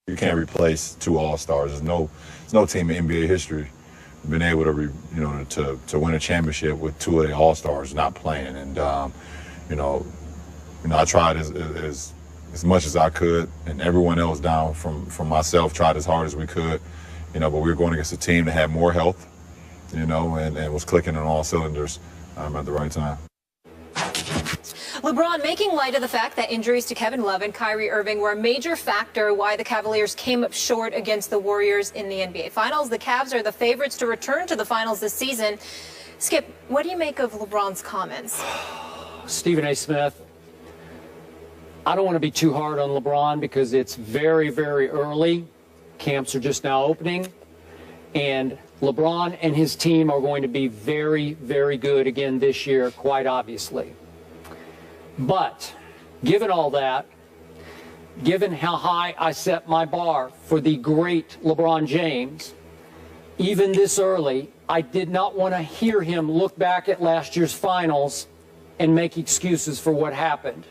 You can't replace two All-Stars. There's no team in NBA history been able to, to win a championship with two of the All-Stars not playing. And, I tried as much as I could, and everyone else down from myself tried as hard as we could, but we were going against a team that had more health, and was clicking on all cylinders at the right time. LeBron making light of the fact that injuries to Kevin Love and Kyrie Irving were a major factor why the Cavaliers came up short against the Warriors in the NBA Finals. The Cavs are the favorites to return to the finals this season. Skip, what do you make of LeBron's comments? Stephen A. Smith, I don't want to be too hard on LeBron because it's very, very early. Camps are just now opening. And LeBron and his team are going to be very, very good again this year, quite obviously. But given all that, given how high I set my bar for the great LeBron James, even this early, I did not want to hear him look back at last year's finals and make excuses for what happened.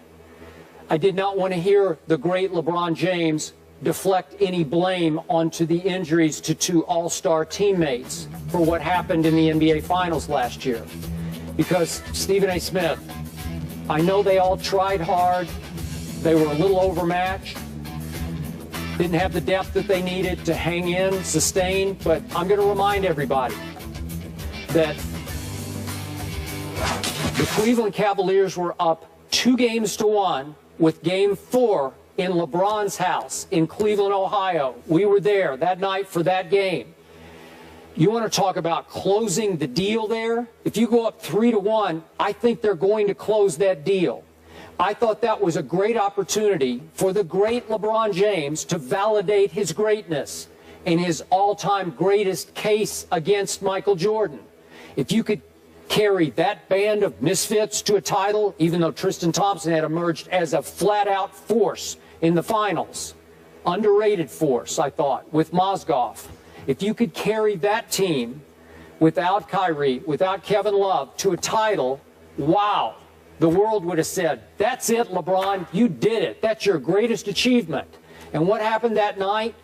I did not want to hear the great LeBron James deflect any blame onto the injuries to two all-star teammates for what happened in the NBA Finals last year. Because, Stephen A. Smith, I know they all tried hard. They were a little overmatched. Didn't have the depth that they needed to hang in, sustain. But I'm going to remind everybody that the Cleveland Cavaliers were up 2-1 with Game 4 in LeBron's house in Cleveland, Ohio. We were there that night for that game. You want to talk about closing the deal there? If you go up 3-1, I think they're going to close that deal. I thought that was a great opportunity for the great LeBron James to validate his greatness and his all-time greatest case against Michael Jordan. If you could carry that band of misfits to a title, even though Tristan Thompson had emerged as a flat-out force in the finals, underrated force, I thought, with Mozgov. If you could carry that team without Kyrie, without Kevin Love to a title, wow, the world would have said, that's it, LeBron, you did it. That's your greatest achievement. And what happened that night?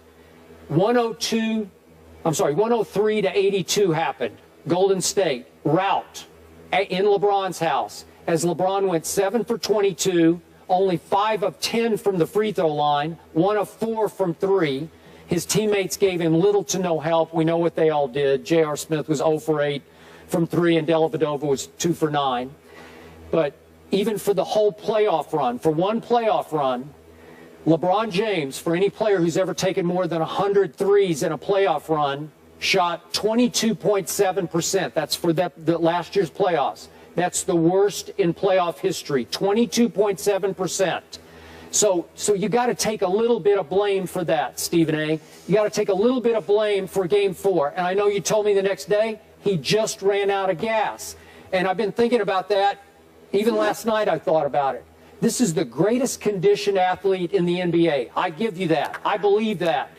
103 to 82 happened. Golden State, rout in LeBron's house as LeBron went 7 for 22, only 5 of 10 from the free throw line, 1 of 4 from 3. His teammates gave him little to no help. We know what they all did. J.R. Smith was 0 for 8 from 3, and Dellavedova was 2 for 9. But even for the whole playoff run, for one playoff run, LeBron James, for any player who's ever taken more than 100 threes in a playoff run, shot 22.7%. That's for the last year's playoffs. That's the worst in playoff history, 22.7%. So you got to take a little bit of blame for that, Stephen A. You got to take a little bit of blame for Game 4. And I know you told me the next day he just ran out of gas. And I've been thinking about that. Even last night I thought about it. This is the greatest conditioned athlete in the NBA. I give you that. I believe that.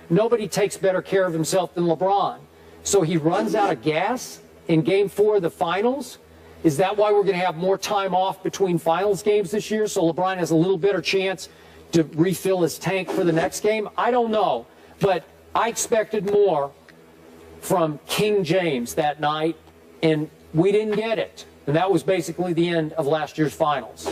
Nobody takes better care of himself than LeBron. So he runs out of gas in Game 4 of the finals? Is that why we're going to have more time off between finals games this year, so LeBron has a little better chance to refill his tank for the next game? I don't know, but I expected more from King James that night, and we didn't get it. And that was basically the end of last year's finals.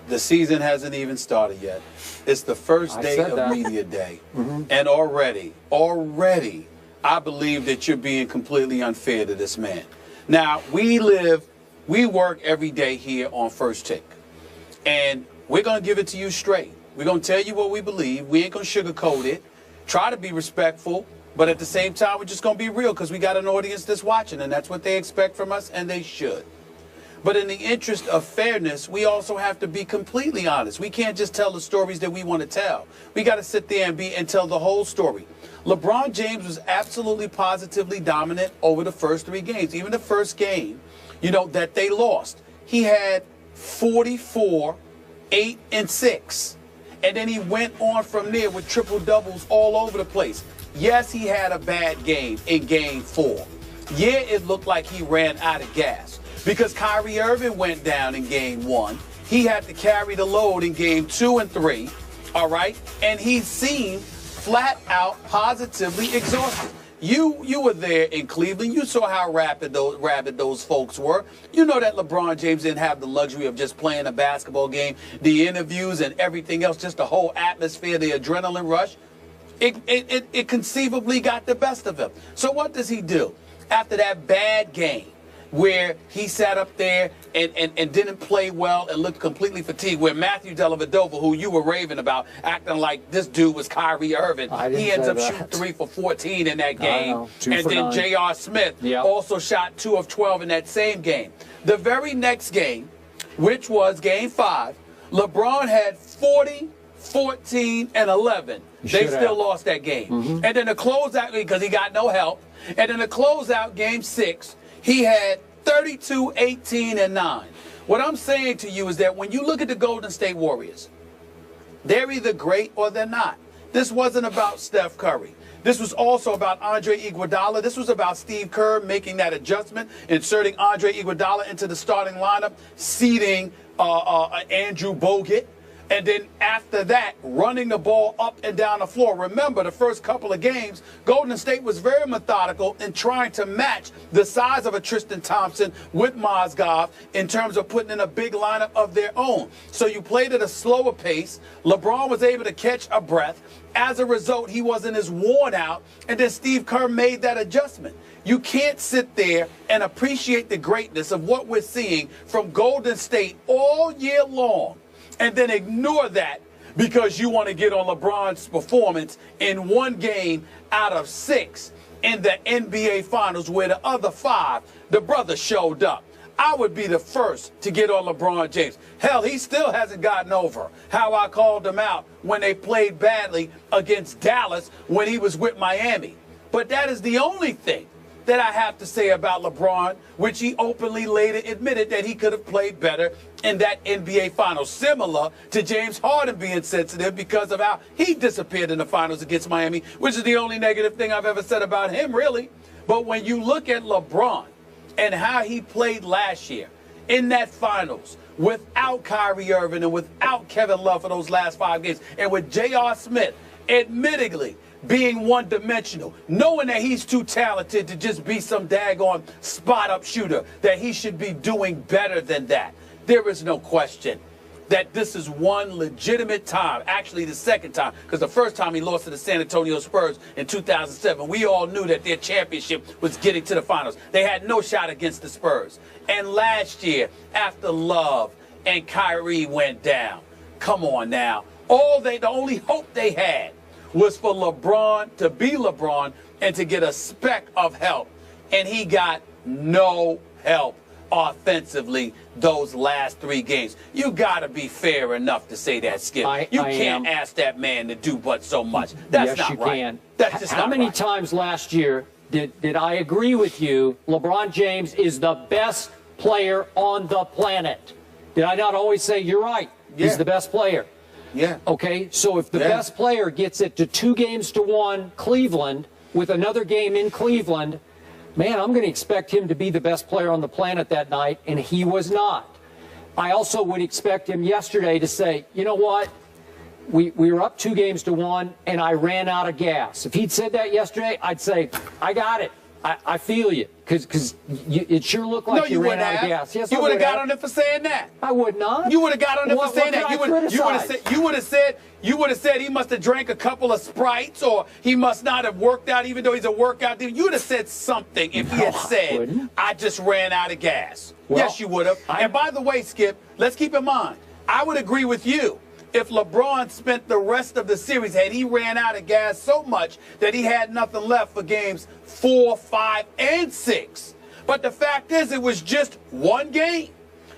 The season hasn't even started yet. It's the first day of media day. And already, I believe that you're being completely unfair to this man. Now, we work every day here on First Take. And we're going to give it to you straight. We're going to tell you what we believe. We ain't going to sugarcoat it. Try to be respectful. But at the same time, we're just going to be real because we got an audience that's watching. And that's what they expect from us, and they should. But in the interest of fairness, we also have to be completely honest. We can't just tell the stories that we want to tell. We got to sit there and tell the whole story. LeBron James was absolutely positively dominant over the first 3 games. Even the first game, that they lost. He had 44, 8, and 6. And then he went on from there with triple doubles all over the place. Yes, he had a bad game in Game 4. Yeah, it looked like he ran out of gas. Because Kyrie Irving went down in Game 1. he had to carry the load in game 2 and 3, all right? And he seemed flat out positively exhausted. You were there in Cleveland. You saw how rabid those folks were. You know that LeBron James didn't have the luxury of just playing a basketball game, the interviews and everything else, just the whole atmosphere, the adrenaline rush. It conceivably got the best of him. So what does he do? After that bad game where he sat up there and didn't play well and looked completely fatigued, where Matthew Dellavedova, who you were raving about, acting like this dude was Kyrie Irving, he ends up shooting 3 for 14 in that game. And then J.R. Smith also shot 2 of 12 in that same game. The very next game, which was game 5, LeBron had 40, 14, and 11. They still lost that game. And then the closeout, because he got no help, and then the closeout game 6, he had 32, 18, and 9. What I'm saying to you is that when you look at the Golden State Warriors, they're either great or they're not. This wasn't about Steph Curry. This was also about Andre Iguodala. This was about Steve Kerr making that adjustment, inserting Andre Iguodala into the starting lineup, seating Andrew Bogut. And then after that, running the ball up and down the floor. Remember, the first couple of games, Golden State was very methodical in trying to match the size of a Tristan Thompson with Mozgov in terms of putting in a big lineup of their own. So you played at a slower pace. LeBron was able to catch a breath. As a result, he wasn't as worn out. And then Steve Kerr made that adjustment. You can't sit there and appreciate the greatness of what we're seeing from Golden State all year long and then ignore that because you want to get on LeBron's performance in one game out of 6 in the NBA Finals where the other 5, the brother showed up. I would be the first to get on LeBron James. Hell, he still hasn't gotten over how I called him out when they played badly against Dallas when he was with Miami. But that is the only thing that I have to say about LeBron, which he openly later admitted that he could have played better in that NBA Finals, similar to James Harden being sensitive because of how he disappeared in the Finals against Miami, which is the only negative thing I've ever said about him, really. But when you look at LeBron and how he played last year in that Finals without Kyrie Irving and without Kevin Love for those last 5 games, and with J.R. Smith, admittedly, being one-dimensional, knowing that he's too talented to just be some daggone spot-up shooter, that he should be doing better than that. There is no question that this is one legitimate time, actually the second time, because the first time he lost to the San Antonio Spurs in 2007, we all knew that their championship was getting to the finals. They had no shot against the Spurs. And last year, after Love and Kyrie went down, come on now, the only hope they had was for LeBron to be LeBron and to get a speck of help. And he got no help offensively those last 3 games. You got to be fair enough to say that, Skip. You can't ask that man to do but so much. That's not right. Can. That's just How many times last year did I agree with you, LeBron James is the best player on the planet? Did I not always say, you're right, he's the best player? Yeah. Okay, so if the best player gets it to 2-1 Cleveland with another game in Cleveland, man, I'm going to expect him to be the best player on the planet that night, and he was not. I also would expect him yesterday to say, you know what, we were up 2-1, and I ran out of gas. If he'd said that yesterday, I'd say, I got it. I feel you, because it sure looked like you ran out of gas. Yes, you would have got on it for saying that. I would not. You would have got on it for saying that. You would have said he must have drank a couple of Sprites, or he must not have worked out, even though he's a workout dude. You would have said something if he had said, I just ran out of gas. Well, yes, you would have. And by the way, Skip, let's keep in mind, I would agree with you. If LeBron spent the rest of the series, had he ran out of gas so much that he had nothing left for games 4, 5, and 6. But the fact is, it was just one game.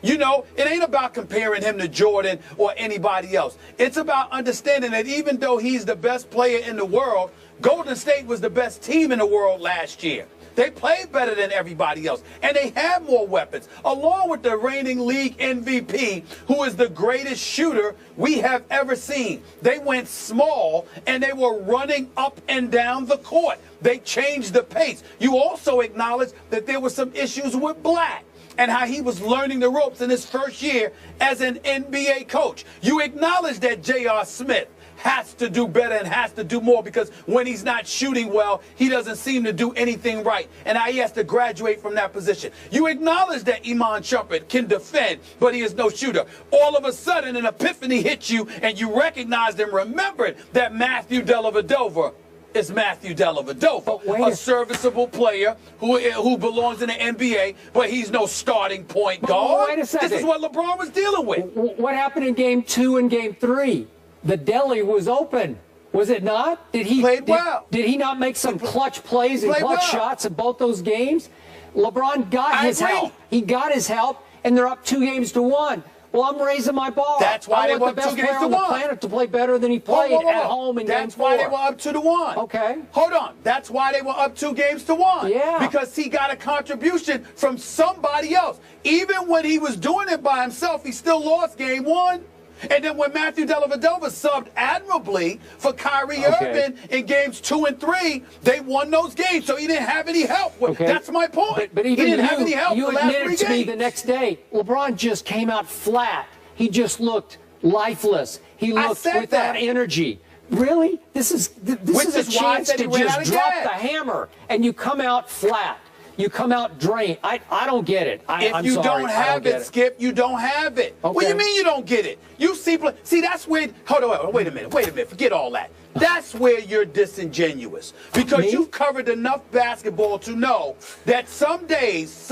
You know, it ain't about comparing him to Jordan or anybody else. It's about understanding that even though he's the best player in the world, Golden State was the best team in the world last year. They played better than everybody else, and they had more weapons, along with the reigning league MVP, who is the greatest shooter we have ever seen. They went small, and they were running up and down the court. They changed the pace. You also acknowledge that there were some issues with Black. and how he was learning the ropes in his first year as an NBA coach. You acknowledge that J.R. Smith has to do better and has to do more, because when he's not shooting well, he doesn't seem to do anything right, and now he has to graduate from that position. You acknowledge that Iman Shumpert can defend, but he is no shooter. All of a sudden, an epiphany hits you, and you recognized and remembered that Matthew Dellavedova is Matthew Dellavedova, a serviceable player who belongs in the NBA, but he's no starting point guard. Wait a second. This is what LeBron was dealing with. What happened in Game 2 and Game 3? The deli was open, was it not? Did he played well? Did he not make some clutch plays and clutch shots in both those games? LeBron got his help. He got his help, and they're up 2-1. Well, I'm raising my bar. That's why they were up 2-1. the best player on the planet to play better than he played at home in Game 4. That's why they were up 2-1. Okay. Hold on. That's why they were up 2-1. Yeah. Because he got a contribution from somebody else. Even when he was doing it by himself, he still lost Game 1. And then when Matthew Dellavedova subbed admirably for Kyrie Irving in Games 2 and 3, they won those games. So he didn't have any help. That's my point. But he didn't have any help you the last 3 admitted to me games. the next day, LeBron just came out flat. He just looked lifeless. He looked without energy. Really? This is a chance to just drop the hammer, and you come out flat. You come out drained. I don't get it. If you don't have it, Skip, you don't have it. Okay. What do you mean you don't get it? You see, that's where. Hold on, wait a minute. Forget all that. That's where you're disingenuous, because you've covered enough basketball to know that some days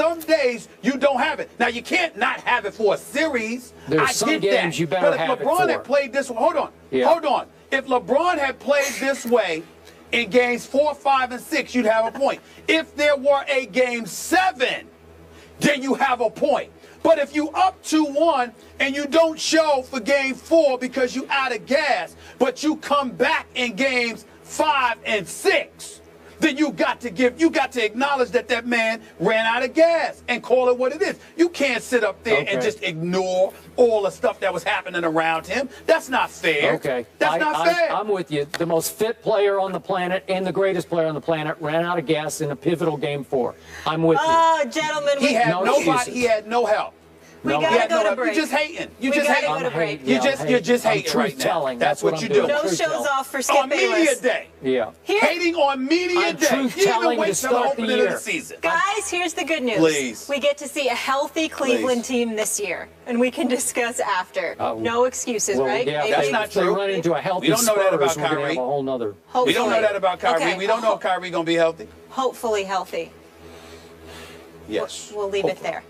you don't have it. Now you can't not have it for a series. There's some games you better have it for. But if LeBron had played this way, hold on. If LeBron had played this way in games 4, 5, and 6, you'd have a point. If there were a game 7, then you have a point. But if you up 2-1 and you don't show for game 4 because you out of gas, but you come back in games 5 and 6, then you got to acknowledge that man ran out of gas and call it what it is. You can't sit up there and just ignore all the stuff that was happening around him. That's not fair. Okay. That's not fair. I'm with you. The most fit player on the planet and the greatest player on the planet ran out of gas in a pivotal Game 4. I'm with you. Oh, gentlemen. He had nobody. He had no help. We gotta go to break. You're just hating. We gotta go to break. You're just hating right now. That's what you do. No shows off for Skip Bayless. On media day. Yeah. Hating on media day. You didn't even wait till the opening of the season. Guys, here's the good news. Please. We get to see a healthy Cleveland team this year, and we can discuss after. No excuses, right? Yeah, that's not true. If they run into a healthy we don't know that about Spurs, we're gonna have Kyrie. a whole nother. We don't know that about Kyrie. Okay. We don't know if Kyrie going to be healthy. Hopefully healthy. Yes. We'll leave it there.